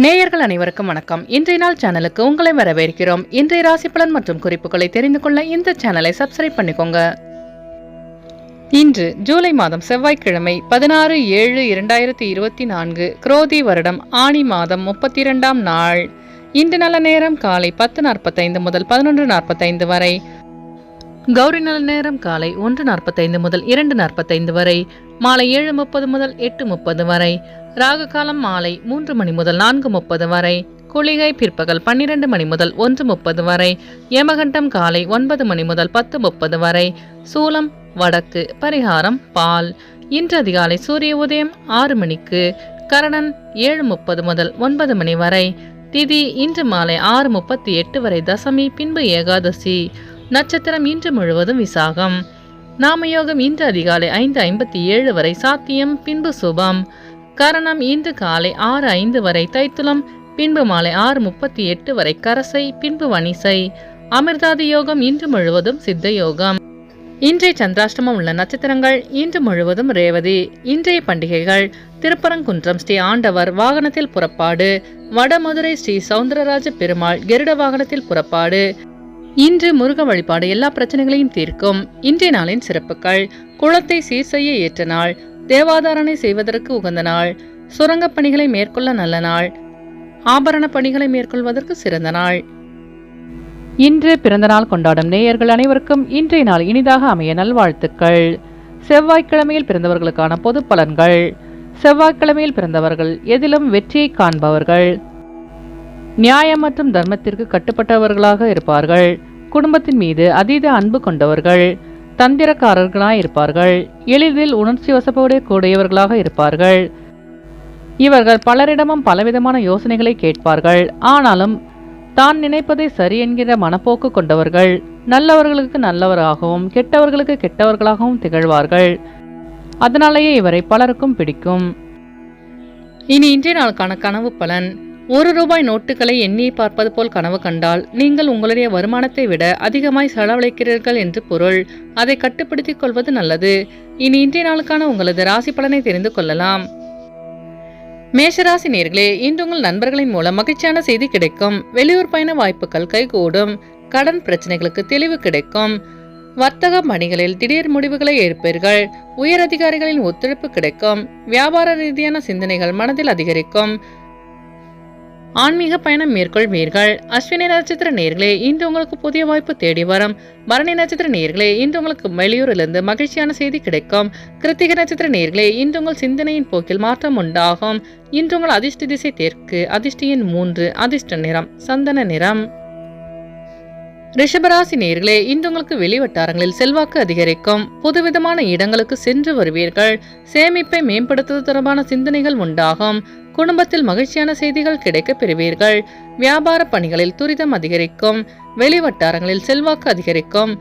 நேயர்கள் அனைவருக்கும் வணக்கம். இன்றைய நாள் சேனலுக்கு உங்களை வரவேற்கிறோம். இன்றைய ராசி பலன் மற்றும் குறிப்புகளை தெரிந்து கொள்ள இந்த சேனலை சப்ஸ்கிரைப் பண்ணிக்கோங்க. இன்று ஜூலை மாதம் செவ்வாய்க்கிழமை 16/7/2024 குரோதி வருடம் ஆனி மாதம் 32ஆம் நாள். இன்று நல்ல நேரம் காலை 10:45 முதல் 11:45 வரை. கௌரி நல்ல நேரம் காலை 1:45 முதல் 2:45 வரை. மாலை 7:30 முதல் 8:30 வரை. ராகு காலம் மாலை 3 மணி முதல் 4:30 வரை. குளிகை பிற்பகல் 12 மணி முதல் 1:30 வரை. யமகண்டம் காலை 9 மணி முதல் 10:30 வரை. சூலம் வடக்கு. பரிகாரம் பால். இன்று அதிகாலை சூரிய உதயம் 6 மணிக்கு. கரணன் 7:30 முதல் 9 மணி வரை. திதி இன்று மாலை 6:38 வரை. தசமி பின்பு ஏகாதசி. நட்சத்திரம் இன்று முழுவதும் விசாகம். நாமயோகம் இன்று அதிகாலை 5:57 வரை. சாத்தியம் பின்பு சுபம். கரணம் இன்று காலை 6:05 வரை. தைத்துளம் பின்பு மாலை 6:38 வரை. கரசை பின்பு வணிசை. அமிர்தாதி யோகம் இன்று முழுவதும் சித்த யோகம். இன்றைய சந்திராஷ்டமம் உள்ள நட்சத்திரங்கள் இன்று முழுவதும் ரேவதி. இன்றைய பண்டிகைகள்: திருப்பரங்குன்றம் ஸ்ரீ ஆண்டவர் வாகனத்தில் புறப்பாடு. வடமதுரை ஸ்ரீ சவுந்தரராஜ பெருமாள் கருட வாகனத்தில் புறப்பாடு. இன்று முருக வழிபாடு எல்லா பிரச்சனைகளையும் தீர்க்கும். இன்றைய நாளின் சிறப்புகள்: குளத்தை சீர் செய்ய ஏற்ற நாள். தேவாதாரணை செய்வதற்கு உகந்த நாள். சுரங்கப் பணிகளை மேற்கொள்ள நல்ல நாள். ஆபரண பணிகளை மேற்கொள்வதற்கு சிறந்த நாள். இன்று பிறந்த நாள் கொண்டாடும் நேயர்கள் அனைவருக்கும் இன்றைய நாள் இனிதாக அமைய நல்வாழ்த்துக்கள். செவ்வாய்க்கிழமையில் பிறந்தவர்களுக்கான பொது பலன்கள்: செவ்வாய்க்கிழமையில் பிறந்தவர்கள் எதிலும் வெற்றியை காண்பவர்கள். நியாயம் மற்றும் தர்மத்திற்கு கட்டுப்பட்டவர்களாக இருப்பார்கள். குடும்பத்தின் மீது அதீத அன்பு கொண்டவர்கள். தந்திரக்காரர்களாய் இருப்பார்கள். எளிதில் உணர்ச்சி வசப்போடைய கூடியவர்களாக இருப்பார்கள். இவர்கள் பலரிடமும் பலவிதமான யோசனைகளை கேட்பார்கள். ஆனாலும் தான் நினைப்பதை சரி என்கிற மனப்போக்கு கொண்டவர்கள். நல்லவர்களுக்கு நல்லவராகவும் கெட்டவர்களுக்கு கெட்டவர்களாகவும் திகழ்வார்கள். அதனாலேயே இவரை பலருக்கும் பிடிக்கும். இனி இன்றைய நாளுக்கான கனவு பலன்: ₹1 நோட்டுகளை எண்ணி பார்ப்பது போல் கனவு கண்டால் நீங்கள் உங்களுடைய வருமானத்தை விட அதிகமாய் செலவழிக்கிறீர்கள் என்று பொருள். அதை கட்டுப்படுத்திக் கொள்வது நல்லது. இனி இன்றைய நாளுக்கான உங்களது ராசி பலனை தெரிந்து கொள்ளலாம். மேஷராசி நேயர்களே, இன்று உங்கள் நண்பர்களின் மூலம் மகிழ்ச்சியான செய்தி கிடைக்கும். வெளியூர் பயண வாய்ப்புகள் கைகூடும். கடன் பிரச்சனைகளுக்கு தெளிவு கிடைக்கும். வர்த்தக பணிகளில் திடீர் முடிவுகளை எடுப்பீர்கள். உயர் அதிகாரிகளின் ஒத்துழைப்பு கிடைக்கும். வியாபார ரீதியான சிந்தனைகள் மனதில் அதிகரிக்கும். ஆன்மீக பயணம் மேற்கொள்வீர்கள். அஸ்வினி நட்சத்திர நேயர்களே, இன்று உங்களுக்கு புதிய வாய்ப்பு தேடி வரும். பரணி நட்சத்திர நேயர்களே, இன்று உங்களுக்கு வெளியூரிலிருந்து மகிழ்ச்சியான செய்தி கிடைக்கும். கிருத்திகை நட்சத்திர நேயர்களே, இன்று உங்கள் சிந்தனையின் போக்கில் மாற்றம் உண்டாகும். இன்று உங்கள் அதிர்ஷ்ட திசை தெற்கு. அதிர்ஷ்ட எண் 3. அதிர்ஷ்ட நிறம் சந்தன நிறம். ரிஷபராசி நேயர்களே, இன்று உங்களுக்கு வெளிவட்டாரங்களில் செல்வாக்கு அதிகரிக்கும். புதுவிதமான இடங்களுக்கு சென்று வருவீர்கள். சேமிப்பை மேம்படுத்துவது தொடர்பான சிந்தனைகள் உண்டாகும். குடும்பத்தில் மகிழ்ச்சியான செய்திகள் கிடைக்க பெறுவீர்கள். வியாபார பணிகளில் துரிதம் அதிகரிக்கும். வெளிவட்டாரங்களில் செல்வாக்கு அதிகரிக்கும்.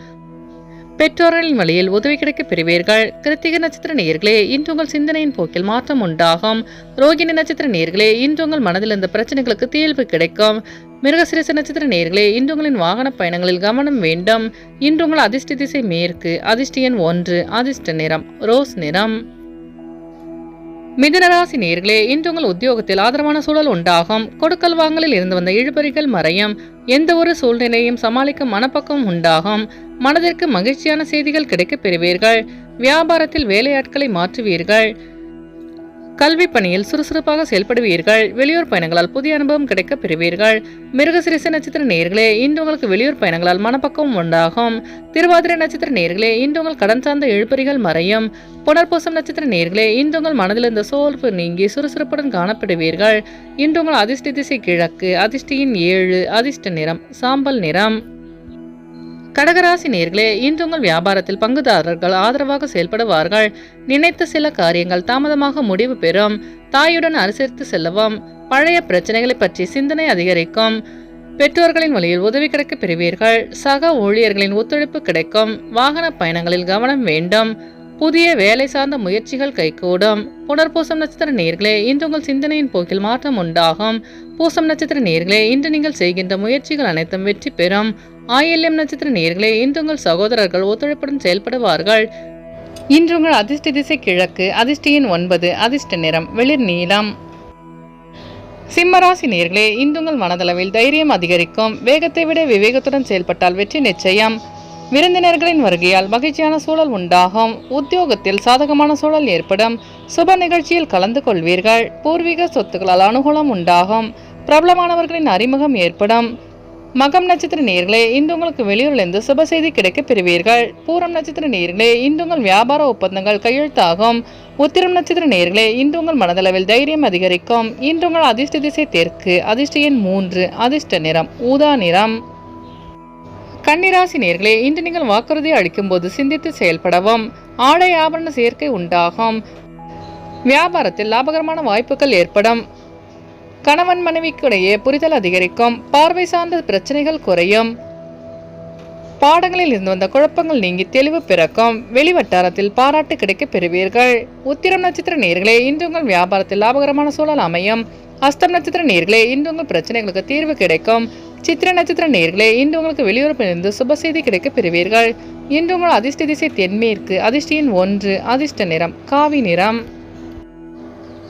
பெற்றோர்களின் வழியில் உதவி கிடைக்க பெறுவீர்கள். கிருத்திகை நட்சத்திர நேயர்களே, இன்று உங்கள் சிந்தனையின் போக்கில் மாற்றம் உண்டாகும். ரோகிணி நட்சத்திர நேயர்களே, இன்று உங்கள் மனதில் இருந்த பிரச்சனைகளுக்கு தீர்வு கிடைக்கும். மிருகசிரிச நட்சத்திர நேயர்களே, இன்று உங்களின் வாகன பயணங்களில் கவனம் வேண்டும். இன்று உங்கள் அதிர்ஷ்ட திசை மேற்கு. அதிர்ஷ்ட எண் 1. அதிர்ஷ்ட நிறம் ரோஸ் நிறம். மிதுனராசி நேயர்களே, இன்று உங்கள் உத்தியோகத்தில் ஆதரவான சூழல் உண்டாகும். கொடுக்கல் வாங்கலில் இருந்து வந்த இழுபறிகள் மறையும். எந்த ஒரு சூழ்நிலையும் சமாளிக்கும் மனப்பக்கம் உண்டாகும். மனதிற்கு மகிழ்ச்சியான செய்திகள் கிடைக்க பெறுவீர்கள். வியாபாரத்தில் வேலையாட்களை மாற்றுவீர்கள். கல்வி பணியில் சுறுசுறுப்பாக செயல்படுவீர்கள். வெளியூர் பயணங்களால் புதிய அனுபவம் கிடைக்க பெறுவீர்கள். மிருகசிரிச நட்சத்திர நேயர்களே, இன்று உங்களுக்கு வெளியூர் பயணங்களால் மனப்பக்கம் உண்டாகும். திருவாதிரை நட்சத்திர நேயர்களே, இன்று உங்கள் கடன் சார்ந்த இழுபறிகள் மறையும். புனர்பூசம் நட்சத்திர நேயர்களே, இன்று உங்கள் மனதில் இருந்த சோர்வு நீங்கி சுறுசுறுப்புடன் காணப்படுவீர்கள். இன்று உங்கள் அதிர்ஷ்ட திசை கிழக்கு. அதிர்ஷ்ட எண் 7. அதிர்ஷ்ட நிறம் சாம்பல் நிறம். கடகராசி நேயர்களே, இன்று உங்கள் வியாபாரத்தில் பங்குதாரர்கள் ஆதரவாக செயல்படுவார்கள். நினைத்த சில காரியங்கள் தாமதமாக முடிவு பெறும். தாயுடன் அனுசரித்து செல்லவும். பழைய பிரச்சனைகளை பற்றி சிந்தனை அதிகரிக்கும். பெற்றோர்களின் வழியில் உதவி கிடைக்க பெறுவீர்கள். சக ஊழியர்களின் ஒத்துழைப்பு கிடைக்கும். வாகன பயணங்களில் கவனம் வேண்டும். புதிய வேலை சார்ந்த முயற்சிகள் கைகூடும். புனர்பூசம் நட்சத்திர நேயர்களே, இன்று உங்கள் சிந்தனையின் போக்கில் மாற்றம் உண்டாகும். பூசம் நட்சத்திர நேயர்களே, இன்று நீங்கள் செய்கின்ற முயற்சிகள் அனைத்தும் வெற்றி பெறும். ஆயில்யம் நட்சத்திர நேயர்களே, இன்று உங்கள் சகோதரர்கள் ஒத்துழைப்புடன் செயல்படுவார்கள். இன்று உங்கள் அதிர்ஷ்ட திசை கிழக்கு. அதிர்ஷ்ட எண் 9. அதிர்ஷ்ட நிறம் வெளிர் நீலம். சிம்மராசி நேர்களே, இன்று உங்கள் மனதளவில் தைரியம் அதிகரிக்கும். வேகத்தை விட விவேகத்துடன் செயல்பட்டால் வெற்றி நிச்சயம். விருந்தினர்களின் வருகையால் மகிழ்ச்சியான சூழல் உண்டாகும். உத்தியோகத்தில் சாதகமான சூழல் ஏற்படும். சுப நிகழ்ச்சியில் கலந்து கொள்வீர்கள். பூர்வீக சொத்துக்களால் அனுகூலம் உண்டாகும். பிரபலமானவர்களின் அறிமுகம் ஏற்படும். மகம் நட்சத்திர நேர்களே, இன்று உங்களுக்கு வெளியூரிலிருந்து சுப செய்தி கிடைக்க பெறுவீர்கள். பூரம் நட்சத்திர நேர்களே, இன்று உங்கள் வியாபார ஒப்பந்தங்கள் கையெழுத்தாகும். உத்திரம் நட்சத்திர நேர்களே, இன்று உங்கள் மனதளவில் தைரியம் அதிகரிக்கும். இன்று உங்கள் அதிர்ஷ்ட திசை தெற்கு. அதிர்ஷ்ட எண் 3. அதிர்ஷ்ட நிறம் ஊதா நிறம். கன்னிராசி நேர்களே, இன்று நீங்கள் வாக்குறுதி அளிக்கும் போது சிந்தித்து செயல்படவும். ஆடை ஆபரண சேர்க்கை உண்டாகும். வியாபாரத்தில் லாபகரமான வாய்ப்புகள் ஏற்படும். கணவன் மனைவிக்கிடையே புரிதல் அதிகரிக்கும். பார்வை சார்ந்த பிரச்சனைகள் குறையும். பாடங்களில் இருந்து வந்த குழப்பங்கள் நீங்கி தெளிவு பிறக்கும். வெளிவட்டாரத்தில் பாராட்டு கிடைக்க பெறுவீர்கள். உத்திரம் நட்சத்திர நேர்களே, இன்று உங்கள் வியாபாரத்தில் லாபகரமான சூழல் அமையும். அஸ்தம் நட்சத்திர நேர்களே, இன்று உங்கள் பிரச்சனைகளுக்கு தீர்வு கிடைக்கும். சித்திர நட்சத்திர நேர்களே, இன்று உங்களுக்கு வெளியுறப்பிலிருந்து சுப செய்தி கிடைக்க பெறுவீர்கள். இன்று உங்கள் அதிர்ஷ்ட திசை தென்மேற்கு. அதிர்ஷ்ட எண் 1. அதிர்ஷ்ட நிறம் காவி நிறம்.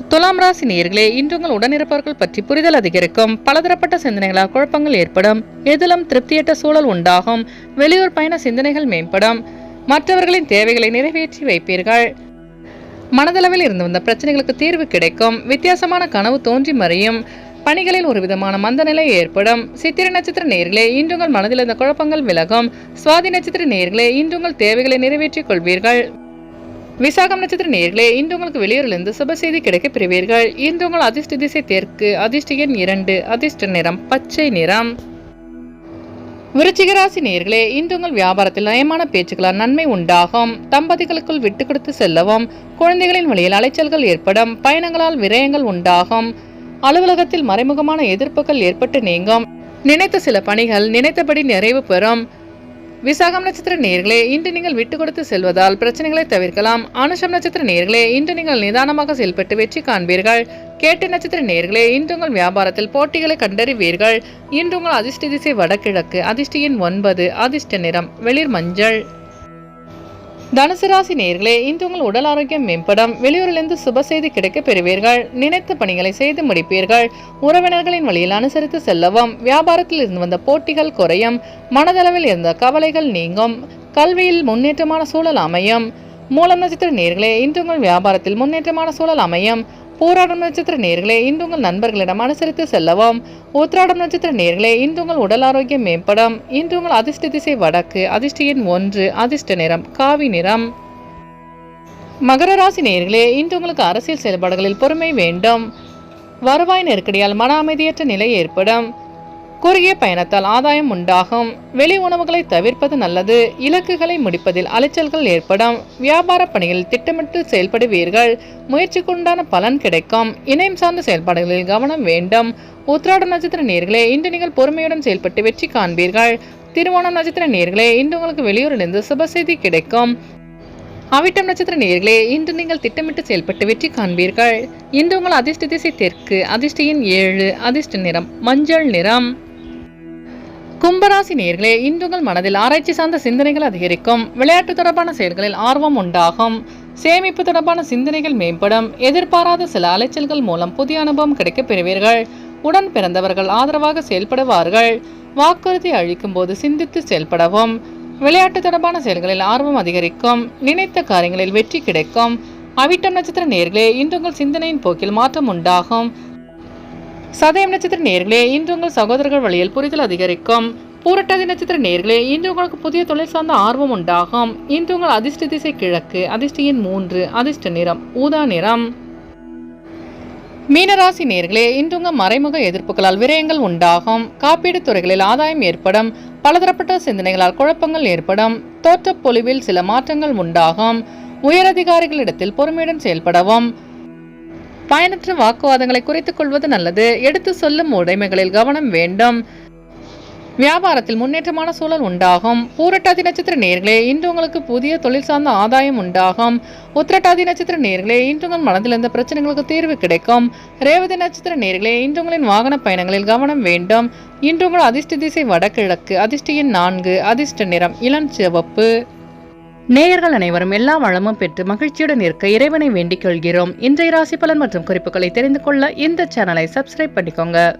துலாம் ராசி நேர்களே, இன்று உங்கள் உடனிருப்பவர்கள் பற்றி புரிதல் அதிகரிக்கும். பலதரப்பட்ட சிந்தனைகளால் குழப்பங்கள் ஏற்படும். எதிலும் திருப்தியற்ற சூழல் உண்டாகும். வெளியூர் பயண சிந்தனைகள் மேம்படும். மற்றவர்களின் தேவைகளை நிறைவேற்றி வைப்பீர்கள். மனதளவில் இருந்து வந்த பிரச்சனைகளுக்கு தீர்வு கிடைக்கும். வித்தியாசமான கனவு தோன்றி மறையும். பணிகளில் ஒரு விதமான மந்தநிலை ஏற்படும். சித்திரை நட்சத்திர நேர்களே, இன்று உங்கள் மனதில் இருந்த குழப்பங்கள் விலகும். சுவாதி நட்சத்திர நேர்களே, இன்று உங்கள் தேவைகளை நிறைவேற்றிக் கொள்வீர்கள். விசாகம் நட்சத்திர நேர்களே, இன்று உங்களுக்கு வெளியூரிலிருந்து சுப செய்தி கிடைக்க பெறுவீர்கள். இன்று உங்கள் அதிர்ஷ்ட திசை தெற்கு. அதிர்ஷ்ட எண் 2. அதிர்ஷ்ட நிறம் பச்சை நிறம். விருச்சிக ராசி நேர்களே, இன்று உங்கள் வியாபாரத்தில் நயமான பேச்சுக்களால் நன்மை உண்டாகும். தம்பதிகளுக்குள் விட்டு கொடுத்து செல்லவும். குழந்தைகளின் வழியில் அலைச்சல்கள் ஏற்படும். பயணங்களால் விரயங்கள் உண்டாகும். அலுவலகத்தில் மறைமுகமான எதிர்ப்புகள் ஏற்பட்டு நீங்கும். நினைத்த சில பணிகள் நினைத்தபடி நிறைவு பெறும். விசாகம் நட்சத்திர நேர்களே, இன்று நீங்கள் விட்டு கொடுத்து செல்வதால் பிரச்சனைகளை தவிர்க்கலாம். அனுஷம் நட்சத்திர நேர்களே, இன்று நீங்கள் நிதானமாக செயல்பட்டு வெற்றி காண்பீர்கள். கேட்ட நட்சத்திர நேர்களே, இன்று உங்கள் வியாபாரத்தில் போட்டிகளை கண்டறிவீர்கள். இன்று உங்கள் அதிர்ஷ்ட திசை வடகிழக்கு. அதிர்ஷ்ட எண் 9. அதிர்ஷ்ட நிறம் வெளிர் மஞ்சள். தனுசு ராசி நேர்களே, இன்று உங்கள் உடல் ஆரோக்கியம் மேம்படும். வெளியூரிலிருந்து சுப செய்தி கிடைக்க பெறுவீர்கள். நினைத்த பணிகளை செய்து முடிப்பீர்கள். உறவினர்களின் வழியில் அனுசரித்து செல்லவும். வியாபாரத்தில் இருந்து வந்த போட்டிகள் குறையும். மனதளவில் இருந்த கவலைகள் நீங்கும். கல்வியில் முன்னேற்றமான சூழல் அமையும். மூலம் நட்சத்திர நேர்களே, இன்று உங்கள் வியாபாரத்தில் முன்னேற்றமான சூழல் அமையும். பூராடம் நட்சத்திர நேர்களே, இன்று உங்கள் நண்பர்களிடம் அனுசரித்து செல்லவும். உத்திராடம் நட்சத்திர நேர்களே, இன்று உங்கள் உடல் ஆரோக்கியம் மேம்படும். இன்று உங்கள் அதிர்ஷ்ட திசை வடக்கு. அதிர்ஷ்ட எண் 1. அதிர்ஷ்ட நிறம் காவி நிறம். மகர ராசி நேர்களே, இன்று உங்களுக்கு அரசியல் செயல்பாடுகளில் பொறுமை வேண்டும். வருவாய் நெருக்கடியால் மன அமைதியற்ற நிலை ஏற்படும். குறுகிய பயணத்தால் ஆதாயம் உண்டாகும். வெளி உணவுகளை தவிர்ப்பது நல்லது. இலக்குகளை முடிப்பதில் அலைச்சல்கள் ஏற்படும். வியாபார பணியில் திட்டமிட்டு செயல்படுவீர்கள். முயற்சிக்குண்டான பலன் கிடைக்கும். இணையம் சார்ந்த செயல்பாடுகளில் கவனம் வேண்டும். உத்திராடம் நட்சத்திர நேர்களே, இன்று நீங்கள் பொறுமையுடன் செயல்பட்டு வெற்றி காண்பீர்கள். திருவோணம் நட்சத்திர நேர்களே, இன்று உங்களுக்கு வெளியூரிலிருந்து சுப செய்தி கிடைக்கும். அவிட்டம் நட்சத்திர நேர்களே, இன்று நீங்கள் திட்டமிட்டு செயல்பட்டு வெற்றி காண்பீர்கள். இன்று உங்கள் அதிர்ஷ்ட திசை தெற்கு. அதிர்ஷ்ட எண் 7. அதிர்ஷ்ட நிறம் மஞ்சள் நிறம். கும்பராசி நேர்களே, இன்று உங்கள் மனதில் ஆராய்ச்சி சார்ந்த சிந்தனைகள் அதிகரிக்கும். விளையாட்டு தொடர்பான செயல்களில் ஆர்வம் உண்டாகும். சேமிப்பு தொடர்பான சிந்தனைகள் மேம்படும். எதிர்பாராத சில அலைச்சல்கள் மூலம் புதிய அனுபவம் கிடைக்க பெறுவீர்கள். உடன் பிறந்தவர்கள் ஆதரவாக செயல்படுவார்கள். வாக்குறுதி அளிக்கும் போது சிந்தித்து செயல்படவும். விளையாட்டு தொடர்பான செயல்களில் ஆர்வம் அதிகரிக்கும். நினைத்த காரியங்களில் வெற்றி கிடைக்கும். அவிட்டம் நட்சத்திர நேர்களே, இன்று உங்கள் சிந்தனையின் போக்கில் மாற்றம் உண்டாகும். சதயம் நட்சத்திர நேர்களே, இன்று உங்கள் சகோதரர்கள் வழியில் புரிதல் அதிகரிக்கும். பூரட்டாதி நட்சத்திர நேர்களே, இன்று உங்களுக்கு புதிய தொழில் சார்ந்த ஆர்வம் உண்டாகும். இன்று உங்கள் அதிர்ஷ்ட திசை கிழக்கு. அதிர்ஷ்ட எண் 3. அதிர்ஷ்ட நிறம் ஊதா நிறம். மீனராசி நேர்களே, இன்று உங்கள் மறைமுக எதிர்ப்புகளால் விரயங்கள் உண்டாகும். காப்பீடு துறைகளில் ஆதாயம் ஏற்படும். பலதரப்பட்ட சிந்தனைகளால் குழப்பங்கள் ஏற்படும். தோற்றப் பொலிவில் சில மாற்றங்கள் உண்டாகும். உயரதிகாரிகளிடத்தில் பொறுமையுடன் செயல்படவும். பயனற்ற வாக்குவாதங்களை குறைத்துக் கொள்வது நல்லது. எடுத்து சொல்லும் உடைமைகளில் கவனம் வேண்டும். வியாபாரத்தில் முன்னேற்றமான சூழல் உண்டாகும். பூரட்டாதி நட்சத்திர நேர்களே, இன்று உங்களுக்கு புதிய தொழில் சார்ந்த ஆதாயம் உண்டாகும். உத்திரட்டாதி நட்சத்திர நேர்களே, இன்று உங்கள் மனதில் இருந்த பிரச்சனைகளுக்கு தீர்வு கிடைக்கும். ரேவதி நட்சத்திர நேர்களே, இன்று உங்களின் வாகன பயணங்களில் கவனம் வேண்டும். இன்று உங்கள் அதிர்ஷ்ட திசை வடகிழக்கு. அதிர்ஷ்ட எண் 4. அதிர்ஷ்ட நிறம் இளஞ்சிவப்பு. நேயர்கள் அனைவரும் எல்லா வளமும் பெற்று மகிழ்ச்சியுடன் இருக்க இறைவனை வேண்டிக் கொள்கிறோம். இன்றைய ராசி பலன் மற்றும் குறிப்புகளை தெரிந்து கொள்ள இந்த சேனலை சப்ஸ்கிரைப் பண்ணிக்கோங்க.